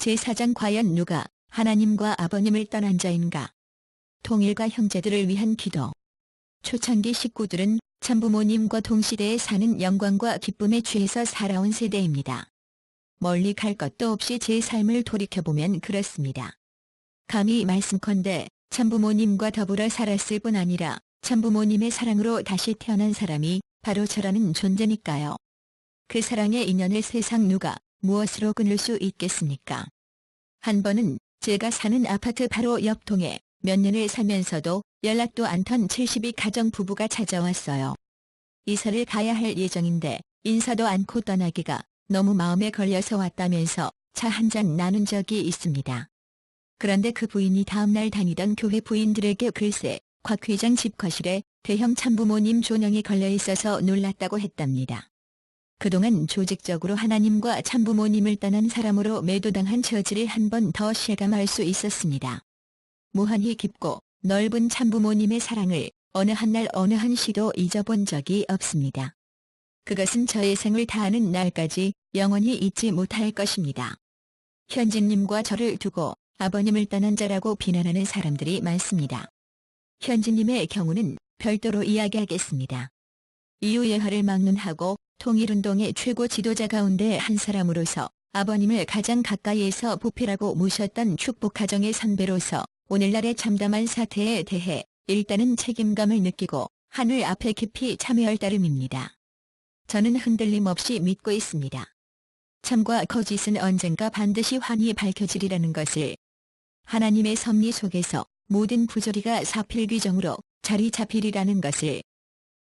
제사장 과연 누가 하나님과 아버님을 떠난 자인가? 통일가 형제들을 위한 기도. 초창기 식구들은 참부모님과 동시대에 사는 영광과 기쁨에 취해서 살아온 세대입니다. 멀리 갈 것도 없이 제 삶을 돌이켜보면 그렇습니다. 감히 말씀컨대 참부모님과 더불어 살았을 뿐 아니라 참부모님의 사랑으로 다시 태어난 사람이 바로 저라는 존재니까요. 그 사랑의 인연을 세상 누가 무엇으로 끊을 수 있겠습니까? 한 번은 제가 사는 아파트 바로 옆 동에 몇 년을 살면서도 연락도 않던 72 가정 부부가 찾아왔어요. 이사를 가야 할 예정인데 인사도 않고 떠나기가 너무 마음에 걸려서 왔다면서 차 한 잔 나눈 적이 있습니다. 그런데 그 부인이 다음날 다니던 교회 부인들에게 글쎄 곽 회장 집 거실에 대형 참부모님 조명이 걸려 있어서 놀랐다고 했답니다. 그동안 조직적으로 하나님과 참부모님을 떠난 사람으로 매도당한 처지를 한 번 더 실감할 수 있었습니다. 무한히 깊고 넓은 참부모님의 사랑을 어느 한날 어느 한시도 잊어본 적이 없습니다. 그것은 저의 생을 다하는 날까지 영원히 잊지 못할 것입니다. 현진님과 저를 두고 아버님을 떠난 자라고 비난하는 사람들이 많습니다. 현진님의 경우는 별도로 이야기하겠습니다. 이유예화를 막론하고 통일운동의 최고 지도자 가운데 한 사람으로서 아버님을 가장 가까이에서 보필하고 모셨던 축복가정의 선배로서 오늘날의 참담한 사태에 대해 일단은 책임감을 느끼고 하늘 앞에 깊이 참여할 따름입니다. 저는 흔들림 없이 믿고 있습니다. 참과 거짓은 언젠가 반드시 환히 밝혀지리라는 것을. 하나님의 섭리 속에서 모든 부조리가 사필귀정으로 자리 잡히리라는 것을.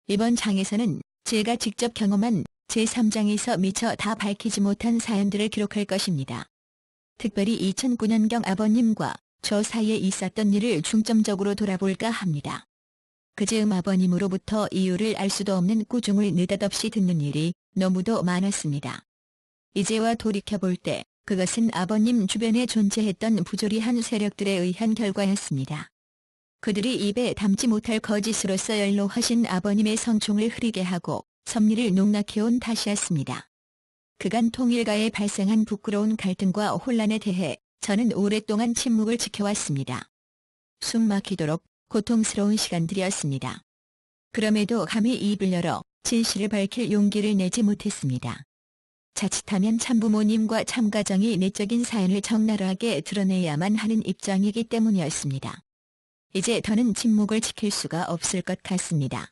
이번 장에서는 제가 직접 경험한 제3장에서 미처 다 밝히지 못한 사연들을 기록할 것입니다. 특별히 2009년경 아버님과 저 사이에 있었던 일을 중점적으로 돌아볼까 합니다. 그즈음 아버님으로부터 이유를 알 수도 없는 꾸중을 느닷없이 듣는 일이 너무도 많았습니다. 이제와 돌이켜볼 때 그것은 아버님 주변에 존재했던 부조리한 세력들에 의한 결과였습니다. 그들이 입에 담지 못할 거짓으로서 연로하신 아버님의 성총을 흐리게 하고 섭리를 농락해온 탓이었습니다. 그간 통일가에 발생한 부끄러운 갈등과 혼란에 대해 저는 오랫동안 침묵을 지켜왔습니다. 숨 막히도록 고통스러운 시간들이었습니다. 그럼에도 감히 입을 열어 진실을 밝힐 용기를 내지 못했습니다. 자칫하면 참부모님과 참가정이 내적인 사연을 적나라하게 드러내야만 하는 입장이기 때문이었습니다. 이제 더는 침묵을 지킬 수가 없을 것 같습니다.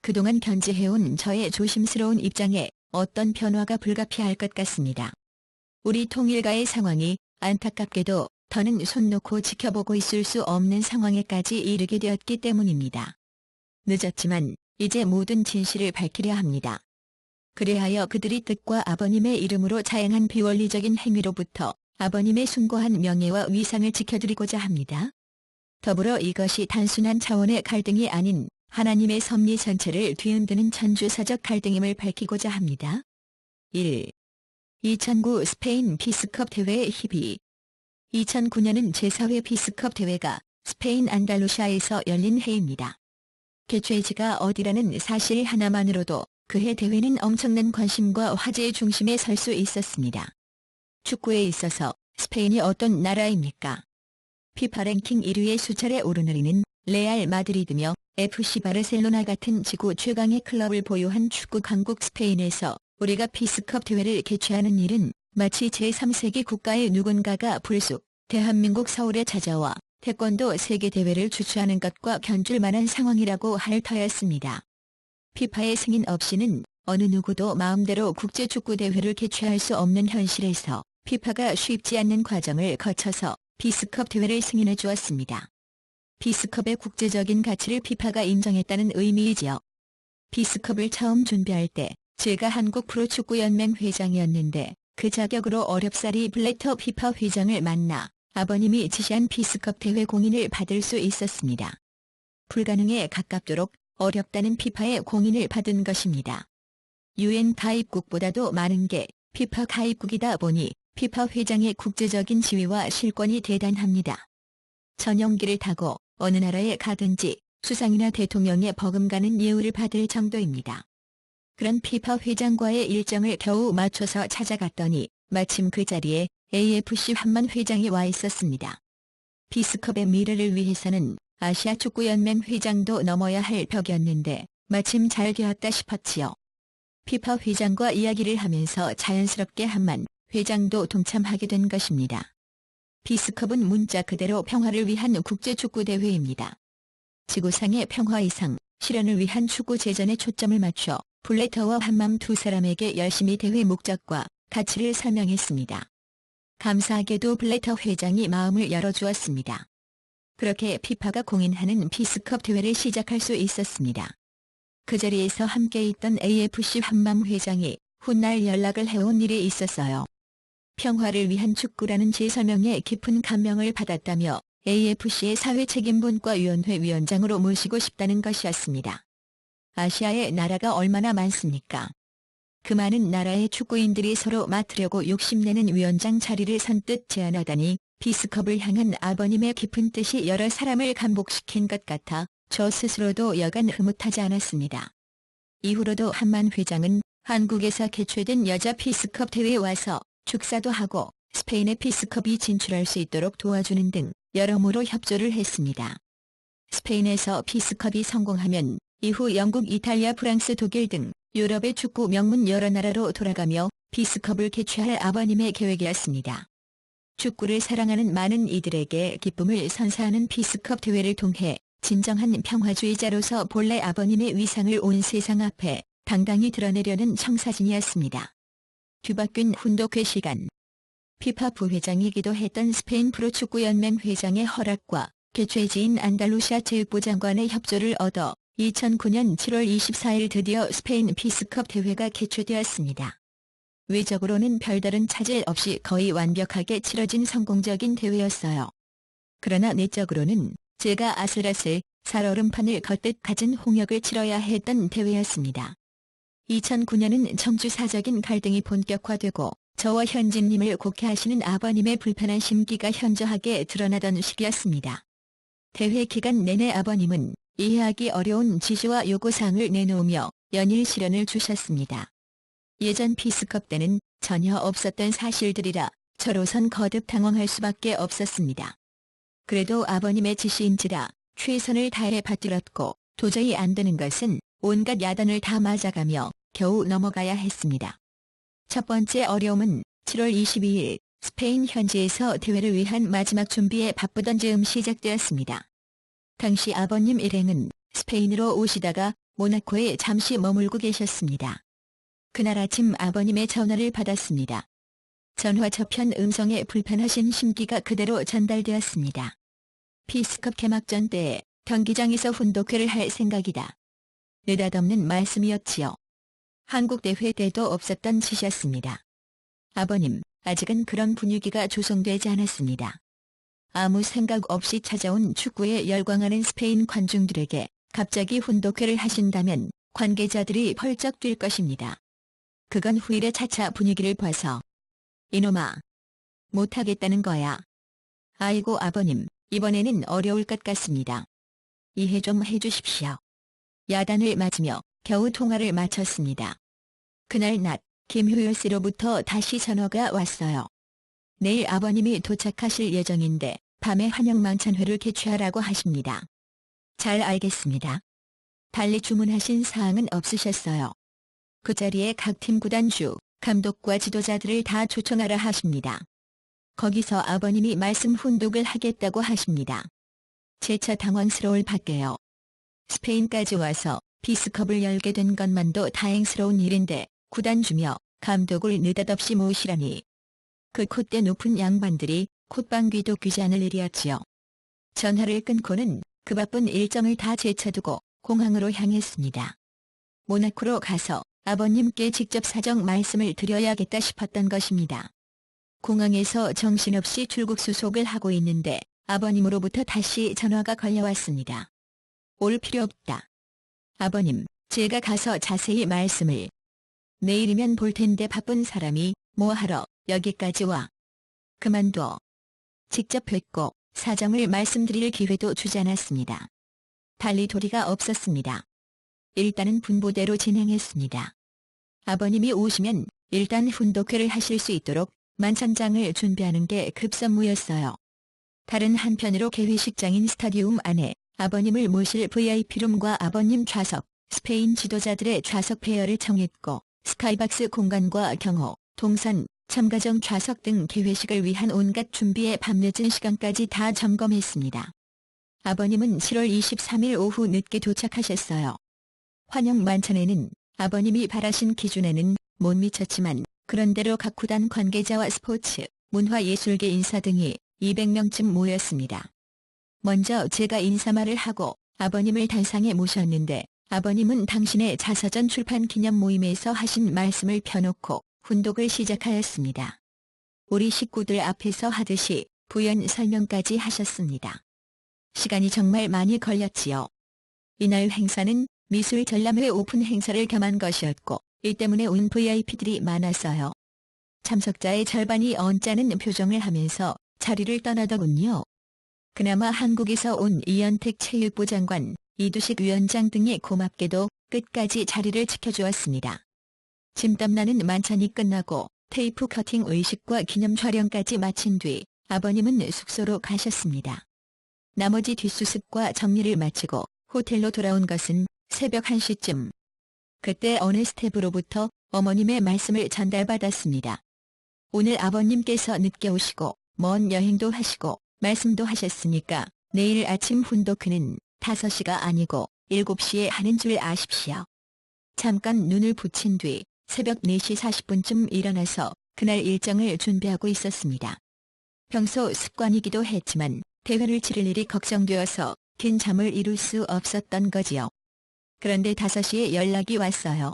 그동안 견지해온 저의 조심스러운 입장에 어떤 변화가 불가피할 것 같습니다. 우리 통일가의 상황이 안타깝게도 더는 손 놓고 지켜보고 있을 수 없는 상황에까지 이르게 되었기 때문입니다. 늦었지만 이제 모든 진실을 밝히려 합니다. 그리하여 그들이 뜻과 아버님의 이름으로 자행한 비원리적인 행위로부터 아버님의 숭고한 명예와 위상을 지켜드리고자 합니다. 더불어 이것이 단순한 차원의 갈등이 아닌 하나님의 섭리 전체를 뒤흔드는 천주사적 갈등임을 밝히고자 합니다. 1. 2009 스페인 피스컵 대회의 희비. 2009년은 제4회 피스컵 대회가 스페인 안달루시아에서 열린 해입니다. 개최지가 어디라는 사실 하나만으로도 그해 대회는 엄청난 관심과 화제의 중심에 설 수 있었습니다. 축구에 있어서 스페인이 어떤 나라입니까? 피파 랭킹 1위에 수차례 오르내리는 레알 마드리드며 FC 바르셀로나 같은 지구 최강의 클럽을 보유한 축구 강국 스페인에서 우리가 피스컵 대회를 개최하는 일은 마치 제3세계 국가의 누군가가 불쑥 대한민국 서울에 찾아와 태권도 세계대회를 주최하는 것과 견줄 만한 상황이라고 할 터였습니다. 피파의 승인 없이는 어느 누구도 마음대로 국제축구대회를 개최할 수 없는 현실에서 피파가 쉽지 않는 과정을 거쳐서 피스컵 대회를 승인해 주었습니다. 피스컵의 국제적인 가치를 피파가 인정했다는 의미이지요. 피스컵을 처음 준비할 때 제가 한국 프로축구연맹 회장이었는데 그 자격으로 어렵사리 블래터 피파 회장을 만나 아버님이 지시한 피스컵 대회 공인을 받을 수 있었습니다. 불가능에 가깝도록 어렵다는 피파의 공인을 받은 것입니다. UN 가입국보다도 많은 게 피파 가입국이다 보니 피파 회장의 국제적인 지위와 실권이 대단합니다. 전용기를 타고 어느 나라에 가든지 수상이나 대통령의 버금가는 예우를 받을 정도입니다. 그런 피파 회장과의 일정을 겨우 맞춰서 찾아갔더니 마침 그 자리에 AFC 한만 회장이 와 있었습니다. 피스컵의 미래를 위해서는 아시아 축구연맹 회장도 넘어야 할 벽이었는데 마침 잘 되었다 싶었지요. 피파 회장과 이야기를 하면서 자연스럽게 한만 회장도 동참하게 된 것입니다. 피스컵은 문자 그대로 평화를 위한 국제축구대회입니다. 지구상의 평화 이상, 실현을 위한 축구 제전에 초점을 맞춰 블래터와 한맘 두 사람에게 열심히 대회 목적과 가치를 설명했습니다. 감사하게도 블래터 회장이 마음을 열어주었습니다. 그렇게 피파가 공인하는 피스컵 대회를 시작할 수 있었습니다. 그 자리에서 함께 있던 AFC 한맘 회장이 훗날 연락을 해온 일이 있었어요. 평화를 위한 축구라는 제 설명에 깊은 감명을 받았다며 AFC의 사회책임분과위원회 위원장으로 모시고 싶다는 것이었습니다. 아시아의 나라가 얼마나 많습니까? 그 많은 나라의 축구인들이 서로 맡으려고 욕심내는 위원장 자리를 선뜻 제안하다니 피스컵을 향한 아버님의 깊은 뜻이 여러 사람을 감복시킨 것 같아 저 스스로도 여간 흐뭇하지 않았습니다. 이후로도 한만 회장은 한국에서 개최된 여자 피스컵 대회에 와서 축사도 하고 스페인의 피스컵이 진출할 수 있도록 도와주는 등 여러모로 협조를 했습니다. 스페인에서 피스컵이 성공하면 이후 영국, 이탈리아, 프랑스, 독일 등 유럽의 축구 명문 여러 나라로 돌아가며 피스컵을 개최할 아버님의 계획이었습니다. 축구를 사랑하는 많은 이들에게 기쁨을 선사하는 피스컵 대회를 통해 진정한 평화주의자로서 본래 아버님의 위상을 온 세상 앞에 당당히 드러내려는 청사진이었습니다. 뒤바뀐 훈독회 시간. 피파 부회장이기도 했던 스페인 프로축구연맹 회장의 허락과 개최지인 안달루시아 체육부 장관의 협조를 얻어 2009년 7월 24일 드디어 스페인 피스컵 대회가 개최되었습니다. 외적으로는 별다른 차질 없이 거의 완벽하게 치러진 성공적인 대회였어요. 그러나 내적으로는 제가 아슬아슬 살얼음판을 걷듯 갖은 홍역을 치러야 했던 대회였습니다. 2009년은 청주사적인 갈등이 본격화되고 저와 현진님을 곡해하시는 아버님의 불편한 심기가 현저하게 드러나던 시기였습니다. 대회 기간 내내 아버님은 이해하기 어려운 지시와 요구사항을 내놓으며 연일 시련을 주셨습니다. 예전 피스컵 때는 전혀 없었던 사실들이라 저로선 거듭 당황할 수밖에 없었습니다. 그래도 아버님의 지시인지라 최선을 다해 받들었고 도저히 안 되는 것은 온갖 야단을 다 맞아가며 겨우 넘어가야 했습니다. 첫 번째 어려움은 7월 22일 스페인 현지에서 대회를 위한 마지막 준비에 바쁘던 즈음 시작되었습니다. 당시 아버님 일행은 스페인으로 오시다가 모나코에 잠시 머물고 계셨습니다. 그날 아침 아버님의 전화를 받았습니다. 전화 저편 음성에 불편하신 심기가 그대로 전달되었습니다. 피스컵 개막전 때에 경기장에서 훈독회를 할 생각이다. 느닷없는 말씀이었지요. 한국 대회 때도 없었던 짓이었습니다. 아버님, 아직은 그런 분위기가 조성되지 않았습니다. 아무 생각 없이 찾아온 축구에 열광하는 스페인 관중들에게 갑자기 훈독회를 하신다면 관계자들이 펄쩍 뛸 것입니다. 그건 후일에 차차 분위기를 봐서 이놈아, 못하겠다는 거야. 아이고 아버님, 이번에는 어려울 것 같습니다. 이해 좀 해주십시오. 야단을 맞으며 겨우 통화를 마쳤습니다. 그날 낮 김효율 씨로부터 다시 전화가 왔어요. 내일 아버님이 도착하실 예정인데 밤에 환영망찬회를 개최하라고 하십니다. 잘 알겠습니다. 달리 주문하신 사항은 없으셨어요. 그 자리에 각 팀 구단주, 감독과 지도자들을 다 초청하라 하십니다. 거기서 아버님이 말씀 훈독을 하겠다고 하십니다. 재차 당황스러울 밖에요. 스페인까지 와서 피스컵을 열게 된 것만도 다행스러운 일인데 구단주며 감독을 느닷없이 모시라니. 그 콧대 높은 양반들이 콧방귀도 뀌지 않을 일이었지요. 전화를 끊고는 그 바쁜 일정을 다 제쳐두고 공항으로 향했습니다. 모나코로 가서 아버님께 직접 사정 말씀을 드려야겠다 싶었던 것입니다. 공항에서 정신없이 출국 수속을 하고 있는데 아버님으로부터 다시 전화가 걸려왔습니다. 올 필요 없다. 아버님, 제가 가서 자세히 말씀을. 내일이면 볼 텐데 바쁜 사람이 뭐하러 여기까지 와. 그만둬. 직접 뵙고 사정을 말씀드릴 기회도 주지 않았습니다. 달리 도리가 없었습니다. 일단은 분부대로 진행했습니다. 아버님이 오시면 일단 훈독회를 하실 수 있도록 만찬장을 준비하는 게 급선무였어요. 다른 한편으로 개회식장인 스타디움 안에 아버님을 모실 VIP룸과 아버님 좌석, 스페인 지도자들의 좌석 페어를 정했고 스카이박스 공간과 경호, 동선, 참가정 좌석 등 개회식을 위한 온갖 준비에 밤늦은 시간까지 다 점검했습니다. 아버님은 7월 23일 오후 늦게 도착하셨어요. 환영 만찬에는 아버님이 바라신 기준에는 못 미쳤지만 그런대로 각 구단 관계자와 스포츠, 문화예술계 인사 등이 200명쯤 모였습니다. 먼저 제가 인사말을 하고 아버님을 단상에 모셨는데 아버님은 당신의 자서전 출판 기념 모임에서 하신 말씀을 펴놓고 훈독을 시작하였습니다. 우리 식구들 앞에서 하듯이 부연 설명까지 하셨습니다. 시간이 정말 많이 걸렸지요. 이날 행사는 미술 전람회 오픈 행사를 겸한 것이었고 이 때문에 온 VIP들이 많았어요. 참석자의 절반이 언짢은 표정을 하면서 자리를 떠나더군요. 그나마 한국에서 온 이현택 체육부 장관, 이두식 위원장 등이 고맙게도 끝까지 자리를 지켜주었습니다. 짐땀나는 만찬이 끝나고 테이프 커팅 의식과 기념 촬영까지 마친 뒤 아버님은 숙소로 가셨습니다. 나머지 뒷수습과 정리를 마치고 호텔로 돌아온 것은 새벽 1시쯤. 그때 어느 스태프로부터 어머님의 말씀을 전달받았습니다. 오늘 아버님께서 늦게 오시고 먼 여행도 하시고 말씀도 하셨으니까 내일 아침 훈도크는 5시가 아니고 7시에 하는 줄 아십시오. 잠깐 눈을 붙인 뒤 새벽 4시 40분쯤 일어나서 그날 일정을 준비하고 있었습니다. 평소 습관이기도 했지만 대회를 치를 일이 걱정되어서 긴 잠을 이룰 수 없었던 거지요. 그런데 5시에 연락이 왔어요.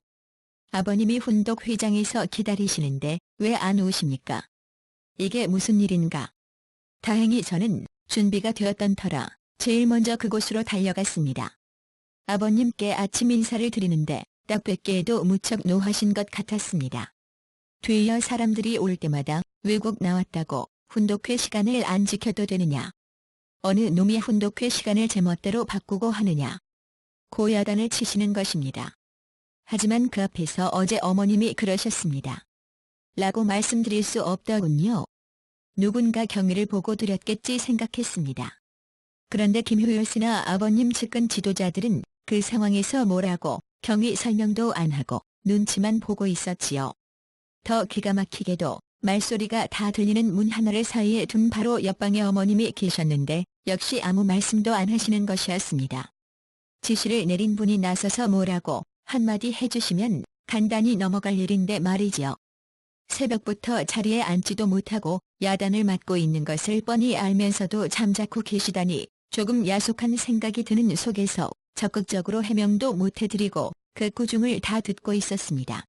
아버님이 훈독 회장에서 기다리시는데 왜 안 오십니까? 이게 무슨 일인가? 다행히 저는 준비가 되었던 터라 제일 먼저 그곳으로 달려갔습니다. 아버님께 아침 인사를 드리는데 딱 뵙기에도 무척 노하신 것 같았습니다. 뒤이어 사람들이 올 때마다 외국 나왔다고 훈독회 시간을 안 지켜도 되느냐? 어느 놈이 훈독회 시간을 제멋대로 바꾸고 하느냐? 고야단을 치시는 것입니다. 하지만 그 앞에서 어제 어머님이 그러셨습니다. 라고 말씀드릴 수 없더군요. 누군가 경위를 보고 드렸겠지 생각했습니다. 그런데 김효열씨나 아버님 측근 지도자들은 그 상황에서 뭐라고 경위 설명도 안 하고 눈치만 보고 있었지요. 더 기가 막히게도 말소리가 다 들리는 문 하나를 사이에 둔 바로 옆방에 어머님이 계셨는데 역시 아무 말씀도 안 하시는 것이었습니다. 지시를 내린 분이 나서서 뭐라고 한마디 해주시면 간단히 넘어갈 일인데 말이지요. 새벽부터 자리에 앉지도 못하고 야단을 맞고 있는 것을 뻔히 알면서도 잠자코 계시다니 조금 야속한 생각이 드는 속에서 적극적으로 해명도 못해드리고 그 꾸중을 다 듣고 있었습니다.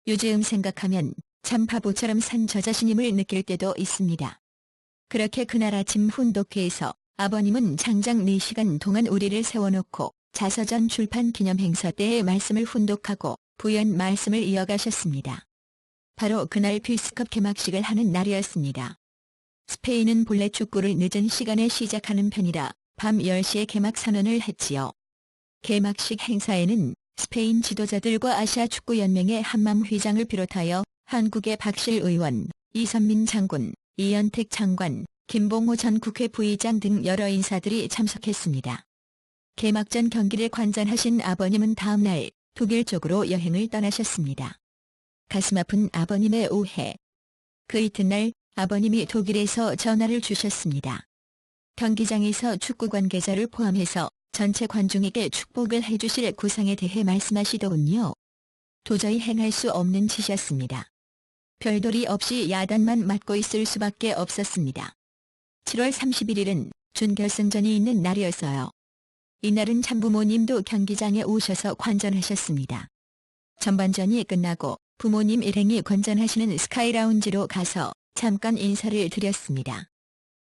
요즘 생각하면 참 바보처럼 산 저 자신임을 느낄 때도 있습니다. 그렇게 그날 아침 훈독회에서 아버님은 장장 4시간 동안 우리를 세워놓고 자서전 출판 기념 행사 때의 말씀을 훈독하고 부연 말씀을 이어가셨습니다. 바로 그날 필스컵 개막식을 하는 날이었습니다. 스페인은 본래 축구를 늦은 시간에 시작하는 편이라 밤 10시에 개막 선언을 했지요. 개막식 행사에는 스페인 지도자들과 아시아축구연맹의 한맘 회장을 비롯하여 한국의 박실 의원, 이선민 장군, 이현택 장관, 김봉호 전 국회 부의장 등 여러 인사들이 참석했습니다. 개막전 경기를 관전하신 아버님은 다음 날 독일 쪽으로 여행을 떠나셨습니다. 가슴 아픈 아버님의 오해. 그 이튿날 아버님이 독일에서 전화를 주셨습니다. 경기장에서 축구 관계자를 포함해서 전체 관중에게 축복을 해주실 구상에 대해 말씀하시더군요. 도저히 행할 수 없는 짓이었습니다. 별도리 없이 야단만 맞고 있을 수밖에 없었습니다. 7월 31일은 준결승전이 있는 날이었어요. 이날은 참부모님도 경기장에 오셔서 관전하셨습니다. 전반전이 끝나고 부모님 일행이 관전하시는 스카이라운지로 가서 잠깐 인사를 드렸습니다.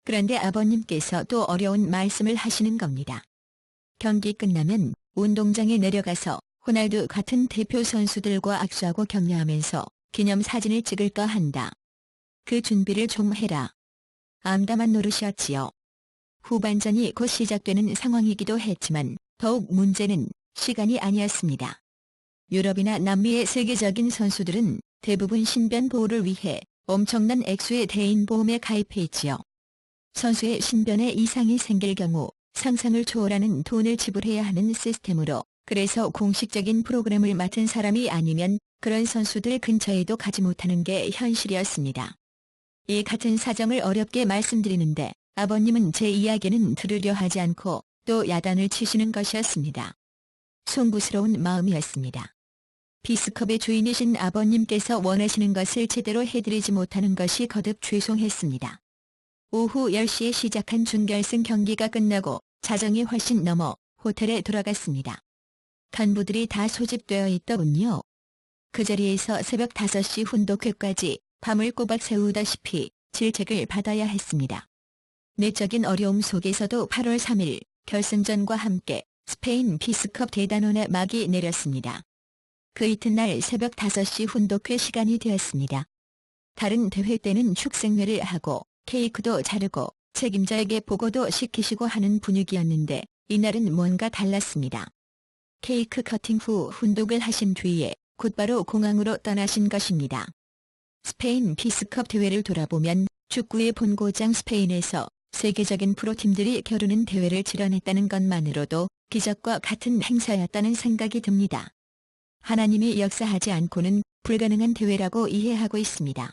그런데 아버님께서 또 어려운 말씀을 하시는 겁니다. 경기 끝나면 운동장에 내려가서 호날두 같은 대표 선수들과 악수하고 격려하면서 기념사진을 찍을까 한다. 그 준비를 좀 해라. 암담한 노릇이었지요. 후반전이 곧 시작되는 상황이기도 했지만 더욱 문제는 시간이 아니었습니다. 유럽이나 남미의 세계적인 선수들은 대부분 신변 보호를 위해 엄청난 액수의 대인보험에 가입했지요. 선수의 신변에 이상이 생길 경우 상상을 초월하는 돈을 지불해야 하는 시스템으로, 그래서 공식적인 프로그램을 맡은 사람이 아니면 그런 선수들 근처에도 가지 못하는 게 현실이었습니다. 이 같은 사정을 어렵게 말씀드리는데 아버님은 제 이야기는 들으려 하지 않고 또 야단을 치시는 것이었습니다. 송구스러운 마음이었습니다. 피스컵의 주인이신 아버님께서 원하시는 것을 제대로 해드리지 못하는 것이 거듭 죄송했습니다. 오후 10시에 시작한 준결승 경기가 끝나고 자정이 훨씬 넘어 호텔에 돌아갔습니다. 간부들이 다 소집되어 있더군요. 그 자리에서 새벽 5시 훈독회까지 밤을 꼬박 새우다시피 질책을 받아야 했습니다. 내적인 어려움 속에서도 8월 3일 결승전과 함께 스페인 피스컵 대단원의 막이 내렸습니다. 그 이튿날 새벽 5시 훈독회 시간이 되었습니다. 다른 대회 때는 축생회를 하고 케이크도 자르고 책임자에게 보고도 시키시고 하는 분위기였는데 이날은 뭔가 달랐습니다. 케이크 커팅 후 훈독을 하신 뒤에 곧바로 공항으로 떠나신 것입니다. 스페인 피스컵 대회를 돌아보면 축구의 본고장 스페인에서 세계적인 프로팀들이 겨루는 대회를 치러냈다는 것만으로도 기적과 같은 행사였다는 생각이 듭니다. 하나님이 역사하지 않고는 불가능한 대회라고 이해하고 있습니다.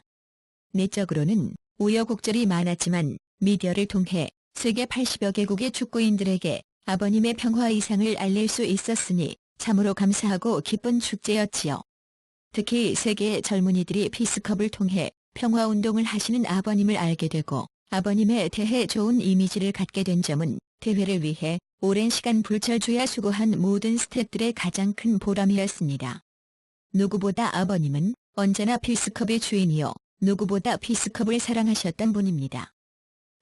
내적으로는 우여곡절이 많았지만 미디어를 통해 세계 80여 개국의 축구인들에게 아버님의 평화 이상을 알릴 수 있었으니 참으로 감사하고 기쁜 축제였지요. 특히 세계의 젊은이들이 피스컵을 통해 평화운동을 하시는 아버님을 알게 되고 아버님에 대해 좋은 이미지를 갖게 된 점은 대회를 위해 오랜 시간 불철주야 수고한 모든 스태프들의 가장 큰 보람이었습니다. 누구보다 아버님은 언제나 피스컵의 주인이요, 누구보다 피스컵을 사랑하셨던 분입니다.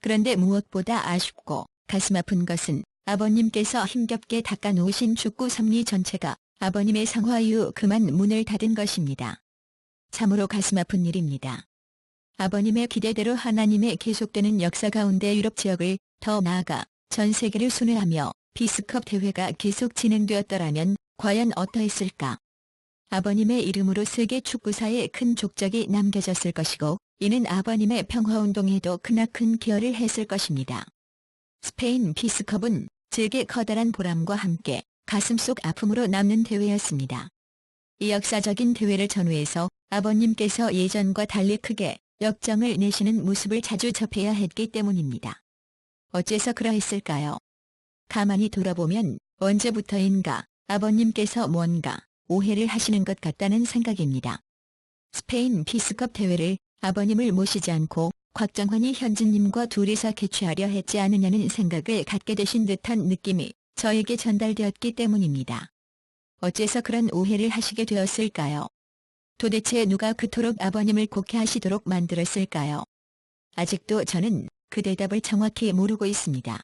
그런데 무엇보다 아쉽고 가슴 아픈 것은 아버님께서 힘겹게 닦아놓으신 축구 섭리 전체가 아버님의 상화 이후 그만 문을 닫은 것입니다. 참으로 가슴 아픈 일입니다. 아버님의 기대대로 하나님의 계속되는 역사 가운데 유럽 지역을, 더 나아가 전 세계를 순회하며 피스컵 대회가 계속 진행되었더라면 과연 어떠했을까? 아버님의 이름으로 세계 축구사에 큰 족적이 남겨졌을 것이고 이는 아버님의 평화운동에도 크나큰 기여를 했을 것입니다. 스페인 피스컵은 제게 커다란 보람과 함께 가슴속 아픔으로 남는 대회였습니다. 이 역사적인 대회를 전후해서 아버님께서 예전과 달리 크게 역정을 내시는 모습을 자주 접해야 했기 때문입니다. 어째서 그러했을까요? 가만히 돌아보면 언제부터인가 아버님께서 뭔가 오해를 하시는 것 같다는 생각입니다. 스페인 피스컵 대회를 아버님을 모시지 않고 곽정환이 현진님과 둘이서 개최하려 했지 않느냐는 생각을 갖게 되신 듯한 느낌이 저에게 전달되었기 때문입니다. 어째서 그런 오해를 하시게 되었을까요? 도대체 누가 그토록 아버님을 곡해하시도록 만들었을까요? 아직도 저는 그 대답을 정확히 모르고 있습니다.